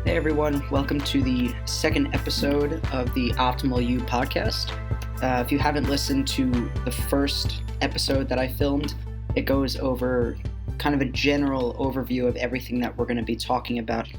Hey everyone, welcome to the second episode of the Optimal You podcast. If you haven't listened to the first episode that I filmed, it goes over kind of a general overview of everything that we're going to be talking about.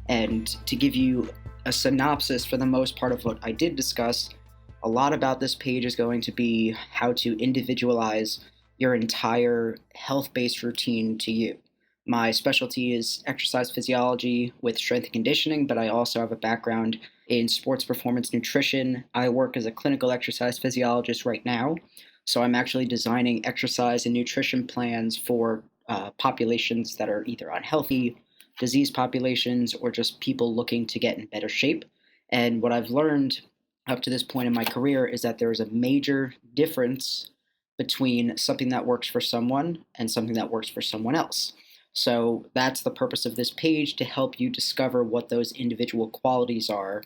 And to give you a synopsis for the most part of what I did discuss, a lot about this page is going to be how to individualize your entire health-based routine to you. My specialty is exercise physiology with strength and conditioning, but I also have a background in sports performance nutrition. I work as a clinical exercise physiologist right now, so I'm actually designing exercise and nutrition plans for populations that are either unhealthy, disease populations, or just people looking to get in better shape. And what I've learned up to this point in my career is that there is a major difference between something that works for someone and something that works for someone else. So that's the purpose of this page, to help you discover what those individual qualities are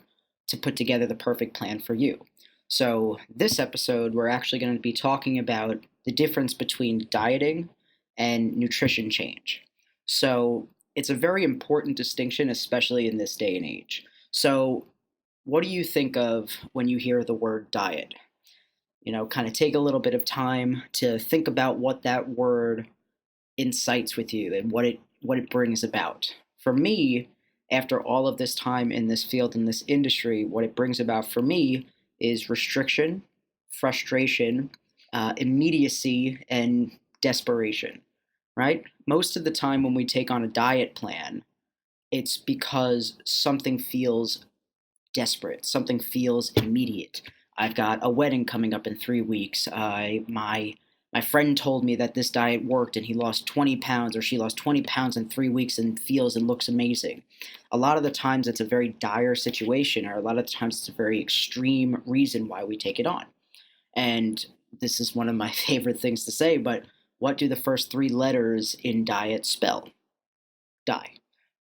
to put together the perfect plan for you. So this episode, we're actually going to be talking about the difference between dieting and nutrition change. So it's a very important distinction, especially in this day and age. So what do you think of when you hear the word diet? Kind of take a little bit of time to think about what that word incites with you and what it brings about. For me, after all of this time in this field, in this industry, what it brings about for me is restriction, frustration, immediacy, and desperation, right? Most of the time when we take on a diet plan, it's because something feels desperate, something feels immediate. I've got a wedding coming up in 3 weeks. My friend told me that this diet worked and he lost 20 pounds, or she lost 20 pounds in 3 weeks and feels and looks amazing. A lot of the times it's a very dire situation, or a lot of the times it's a very extreme reason why we take it on. And this is one of my favorite things to say, but what do the first three letters in diet spell? Die.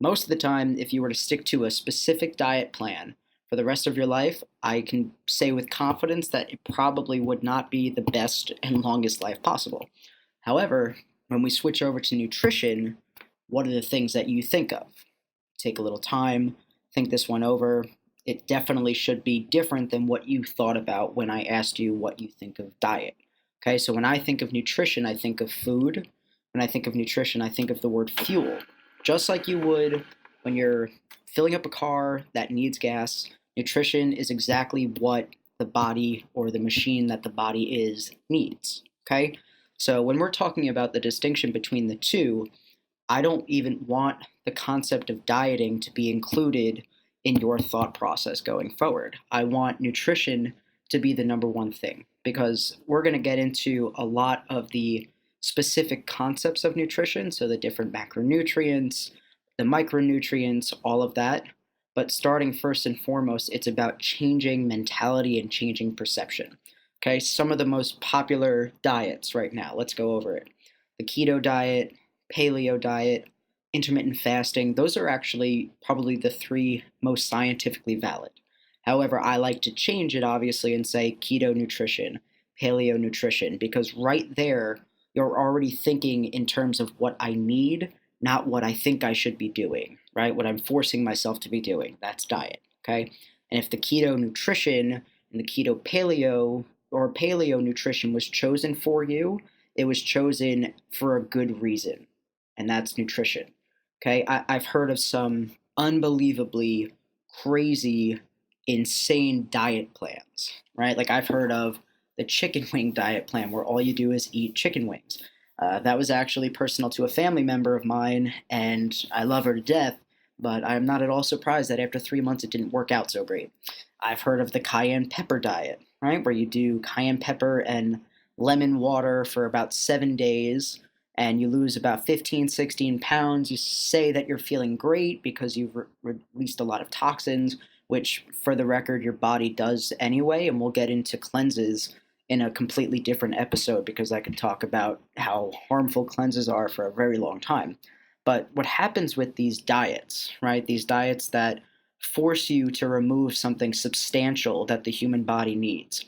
Most of the time, if you were to stick to a specific diet plan for the rest of your life, I can say with confidence that it probably would not be the best and longest life possible. However, when we switch over to nutrition, what are the things that you think of? Take a little time, think this one over. It definitely should be different than what you thought about when I asked you what you think of diet. Okay, so when I think of nutrition, I think of food. When I think of nutrition, I think of the word fuel. Just like you would when you're filling up a car that needs gas, nutrition is exactly what the body, or the machine that the body is, needs. Okay? So when we're talking about the distinction between the two, I don't even want the concept of dieting to be included in your thought process going forward. I want nutrition to be the number one thing, because we're going to get into a lot of the specific concepts of nutrition, so the different macronutrients, the micronutrients, all of that. But starting first and foremost, it's about changing mentality and changing perception. Okay, some of the most popular diets right now, let's go over it. The keto diet, paleo diet, intermittent fasting, those are actually probably the three most scientifically valid. However, I like to change it obviously and say keto nutrition, paleo nutrition, because right there, you're already thinking in terms of what I need, not what I think I should be doing, right? What I'm forcing myself to be doing. That's diet, okay? And if the keto nutrition and the keto paleo or paleo nutrition was chosen for you, it was chosen for a good reason, and that's nutrition, okay? I've heard of some unbelievably crazy, insane diet plans, right? Like I've heard of the chicken wing diet plan, where all you do is eat chicken wings. That was actually personal to a family member of mine, and I love her to death, but I'm not at all surprised that after 3 months it didn't work out so great. I've heard of the cayenne pepper diet, right, where you do cayenne pepper and lemon water for about 7 days, and you lose about 15, 16 pounds. You say that you're feeling great because you've released a lot of toxins, which, for the record, your body does anyway, and we'll get into cleanses in a completely different episode, because I could talk about how harmful cleanses are for a very long time. But what happens with these diets, right? These diets that force you to remove something substantial that the human body needs.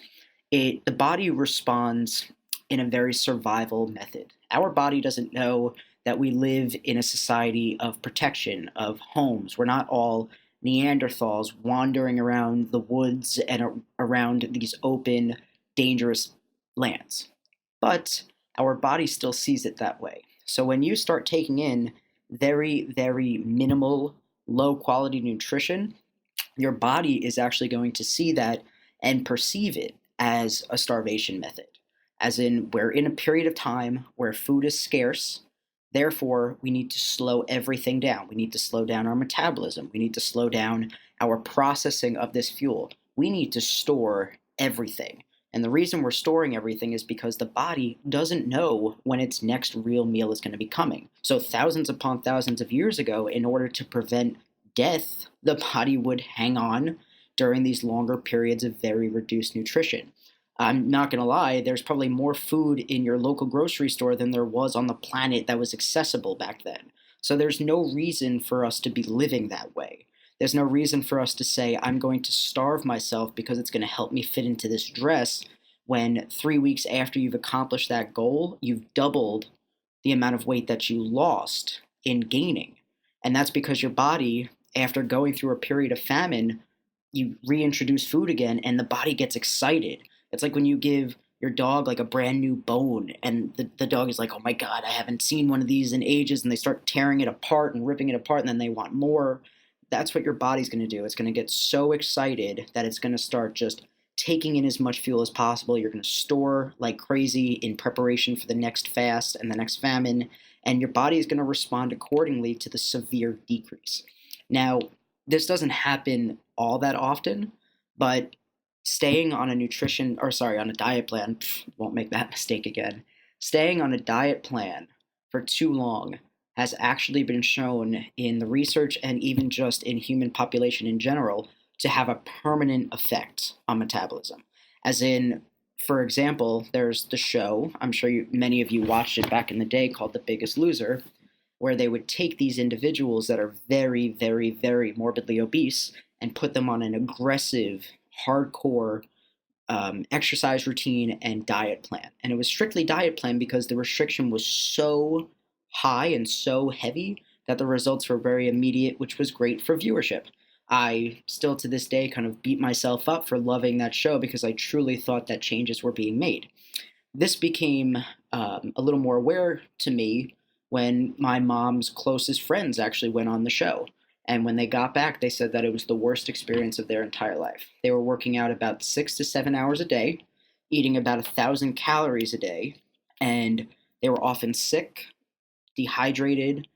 The body responds in a very survival method. Our body doesn't know that we live in a society of protection, of homes. We're not all Neanderthals wandering around the woods and around these open, dangerous lands. But our body still sees it that way. So when you start taking in very, very minimal, low quality nutrition, your body is actually going to see that and perceive it as a starvation method. As in, we're in a period of time where food is scarce. Therefore, we need to slow everything down. We need to slow down our metabolism. We need to slow down our processing of this fuel. We need to store everything. And the reason we're storing everything is because the body doesn't know when its next real meal is going to be coming. So, thousands upon thousands of years ago, in order to prevent death, the body would hang on during these longer periods of very reduced nutrition. I'm not going to lie, there's probably more food in your local grocery store than there was on the planet that was accessible back then. So there's no reason for us to be living that way. There's no reason for us to say, I'm going to starve myself because it's going to help me fit into this dress, when 3 weeks after you've accomplished that goal, you've doubled the amount of weight that you lost in gaining. And that's because your body, after going through a period of famine, you reintroduce food again and the body gets excited. It's like when you give your dog like a brand new bone and the dog is like, oh my God, I haven't seen one of these in ages. And they start tearing it apart and ripping it apart and then they want more. That's what your body's going to do. It's going to get so excited that it's going to start just taking in as much fuel as possible. You're going to store like crazy in preparation for the next fast and the next famine. And your body is going to respond accordingly to the severe decrease. Now, this doesn't happen all that often, but staying on on a diet plan, won't make that mistake again. Staying on a diet plan for too long has actually been shown in the research and even just in human population in general to have a permanent effect on metabolism. As in, for example, there's the show, I'm sure many of you watched it back in the day, called The Biggest Loser, where they would take these individuals that are very, very, very morbidly obese and put them on an aggressive, hardcore exercise routine and diet plan. And it was strictly diet plan because the restriction was so high and so heavy that the results were very immediate, which was great for viewership. I still to this day kind of beat myself up for loving that show because I truly thought that changes were being made. This became a little more aware to me when my mom's closest friends actually went on the show. And when they got back, they said that it was the worst experience of their entire life. They were working out about 6 to 7 hours a day, eating about 1,000 calories a day, and they were often sick, dehydrated,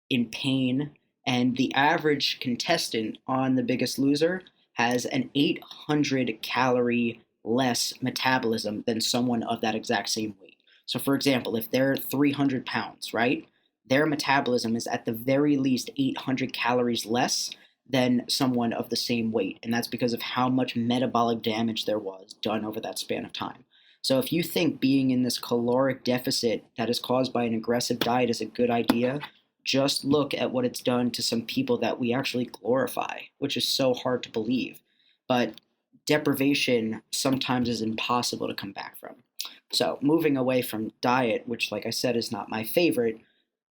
in pain, and the average contestant on The Biggest Loser has an 800 calorie less metabolism than someone of that exact same weight. So, for example, if they're 300 pounds, right, their metabolism is at the very least 800 calories less than someone of the same weight. And that's because of how much metabolic damage there was done over that span of time. So if you think being in this caloric deficit that is caused by an aggressive diet is a good idea, just look at what it's done to some people that we actually glorify, which is so hard to believe. But deprivation sometimes is impossible to come back from. So moving away from diet, which like I said is not my favorite,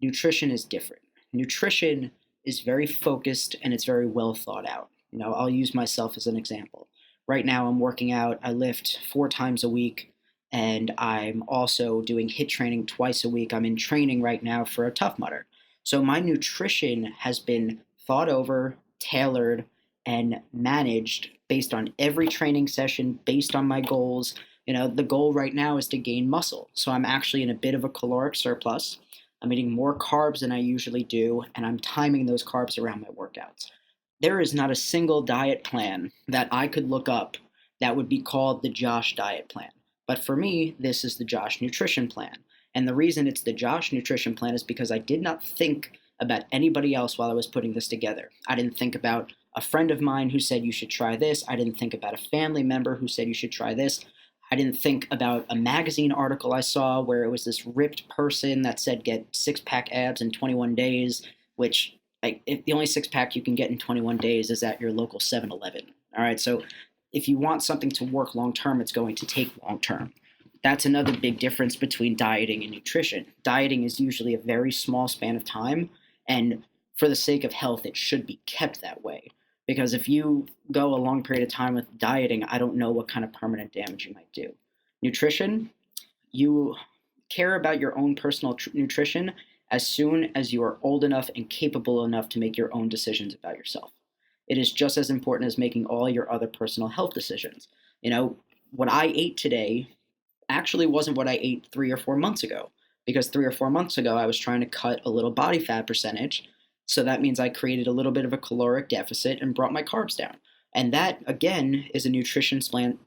nutrition is different. Nutrition is very focused and it's very well thought out. I'll use myself as an example. Right now I'm working out, I lift 4 times a week, and I'm also doing HIIT training twice a week. I'm in training right now for a Tough Mudder. So my nutrition has been thought over, tailored, and managed based on every training session, based on my goals. The goal right now is to gain muscle. So I'm actually in a bit of a caloric surplus. I'm eating more carbs than I usually do, and I'm timing those carbs around my workouts. There is not a single diet plan that I could look up that would be called the Josh diet plan. But for me, this is the Josh nutrition plan. And the reason it's the Josh nutrition plan is because I did not think about anybody else while I was putting this together. I didn't think about a friend of mine who said you should try this. I didn't think about a family member who said you should try this. I didn't think about a magazine article I saw where it was this ripped person that said get 6-pack abs in 21 days, which if the only 6-pack you can get in 21 days is at your local 7-Eleven. All right, so if you want something to work long-term, it's going to take long-term. That's another big difference between dieting and nutrition. Dieting is usually a very small span of time, and for the sake of health, it should be kept that way. Because if you go a long period of time with dieting, I don't know what kind of permanent damage you might do. Nutrition, you care about your own personal nutrition as soon as you are old enough and capable enough to make your own decisions about yourself. It is just as important as making all your other personal health decisions. You know, what I ate today actually wasn't what I ate 3 or 4 months ago. Because 3 or 4 months ago, I was trying to cut a little body fat percentage. So that means I created a little bit of a caloric deficit and brought my carbs down. And that, again, is a nutrition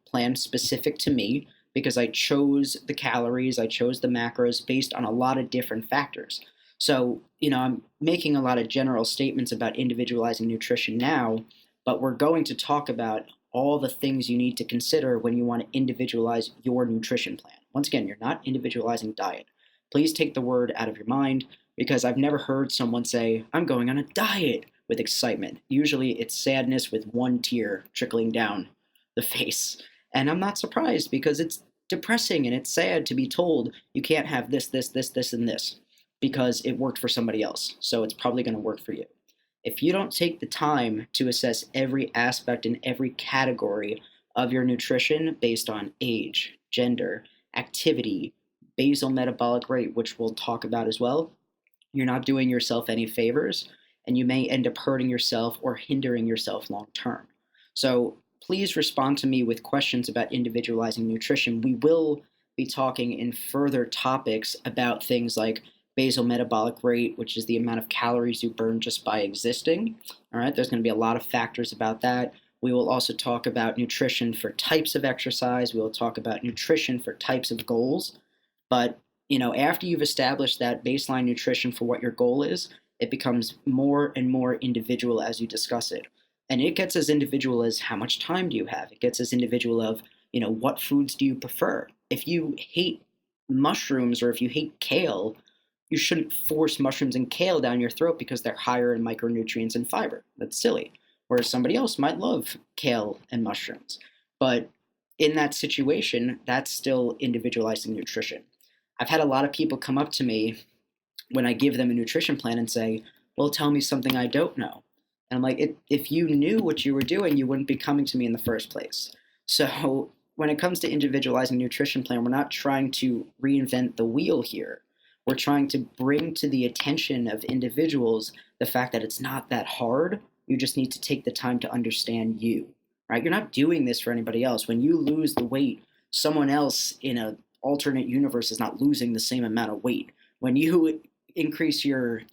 plan specific to me because I chose the calories, I chose the macros based on a lot of different factors. So, I'm making a lot of general statements about individualizing nutrition now, but we're going to talk about all the things you need to consider when you want to individualize your nutrition plan. Once again, you're not individualizing diet. Please take the word out of your mind because I've never heard someone say, I'm going on a diet with excitement. Usually it's sadness with one tear trickling down the face. And I'm not surprised because it's depressing and it's sad to be told you can't have this, this, this, this, and this because it worked for somebody else. So it's probably going to work for you. If you don't take the time to assess every aspect and every category of your nutrition based on age, gender, activity, basal metabolic rate, which we'll talk about as well, you're not doing yourself any favors and you may end up hurting yourself or hindering yourself long term. So please respond to me with questions about individualizing nutrition. We will be talking in further topics about things like basal metabolic rate, which is the amount of calories you burn just by existing. All right, there's going to be a lot of factors about that. We will also talk about nutrition for types of exercise. We will talk about nutrition for types of goals. But, after you've established that baseline nutrition for what your goal is, it becomes more and more individual as you discuss it. And it gets as individual as how much time do you have? It gets as individual of, what foods do you prefer? If you hate mushrooms or if you hate kale, you shouldn't force mushrooms and kale down your throat because they're higher in micronutrients and fiber. That's silly. Whereas somebody else might love kale and mushrooms. But in that situation, that's still individualizing nutrition. I've had a lot of people come up to me when I give them a nutrition plan and say, well, tell me something I don't know. And I'm like, if you knew what you were doing, you wouldn't be coming to me in the first place. So when it comes to individualizing nutrition plan, we're not trying to reinvent the wheel here. We're trying to bring to the attention of individuals the fact that it's not that hard. You just need to take the time to understand you, right? You're not doing this for anybody else. When you lose the weight, someone else in an alternate universe is not losing the same amount of weight. When you increase your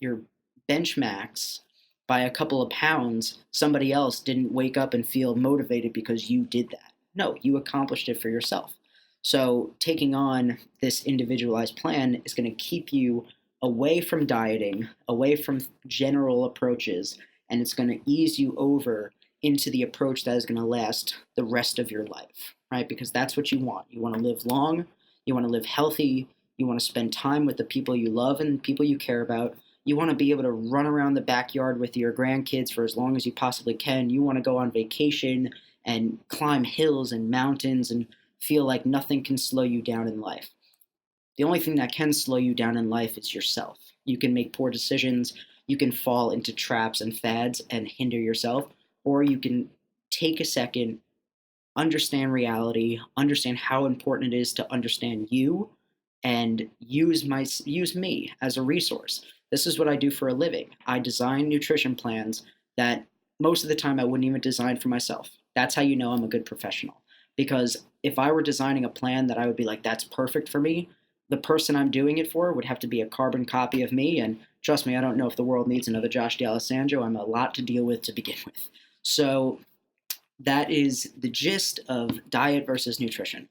bench max by a couple of pounds, somebody else didn't wake up and feel motivated because you did that. No, you accomplished it for yourself. So taking on this individualized plan is going to keep you away from dieting, away from general approaches, and it's going to ease you over into the approach that is going to last the rest of your life, right? Because that's what you want. You want to live long, you want to live healthy, you want to spend time with the people you love and people you care about. You want to be able to run around the backyard with your grandkids for as long as you possibly can. You want to go on vacation and climb hills and mountains and feel like nothing can slow you down in life. The only thing that can slow you down in life is yourself. You can make poor decisions, you can fall into traps and fads and hinder yourself, or you can take a second, understand reality, understand how important it is to understand you, and use me as a resource. This is what I do for a living. I design nutrition plans that most of the time I wouldn't even design for myself. That's how you know I'm a good professional. Because if I were designing a plan that I would be like, that's perfect for me, the person I'm doing it for would have to be a carbon copy of me. And trust me, I don't know if the world needs another Josh D'Alessandro. I'm a lot to deal with to begin with. So that is the gist of diet versus nutrition.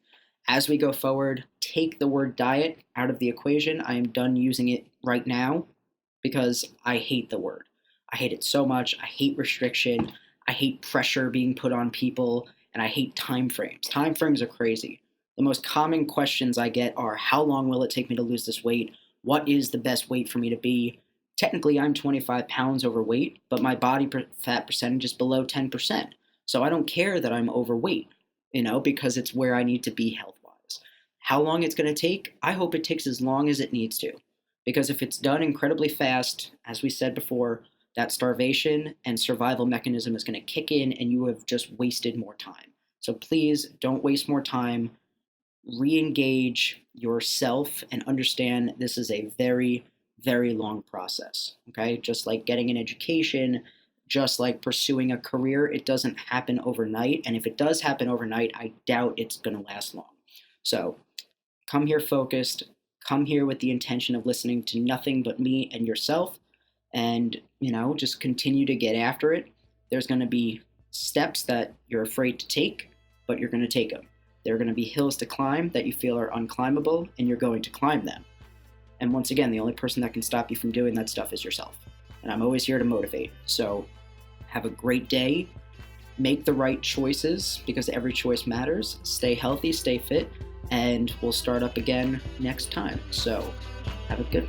As we go forward, take the word diet out of the equation. I am done using it right now because I hate the word. I hate it so much. I hate restriction. I hate pressure being put on people, and I hate time frames. Time frames are crazy. The most common questions I get are, how long will it take me to lose this weight? What is the best weight for me to be? Technically, I'm 25 pounds overweight, but my body fat percentage is below 10%. So I don't care that I'm overweight, because it's where I need to be health-wise. How long it's going to take? I hope it takes as long as it needs to. Because if it's done incredibly fast, as we said before, that starvation and survival mechanism is going to kick in and you have just wasted more time. So please don't waste more time. Re-engage yourself and understand this is a very, very long process. Okay, just like getting an education, just like pursuing a career, it doesn't happen overnight. And if it does happen overnight, I doubt it's going to last long. So come here focused, come here with the intention of listening to nothing but me and yourself, and just continue to get after it. There's going to be steps that you're afraid to take, but you're going to take them. There are going to be hills to climb that you feel are unclimbable, and you're going to climb them. And once again, the only person that can stop you from doing that stuff is yourself. And I'm always here to motivate. So have a great day. Make the right choices, because every choice matters. Stay healthy, stay fit, and we'll start up again next time. So have a good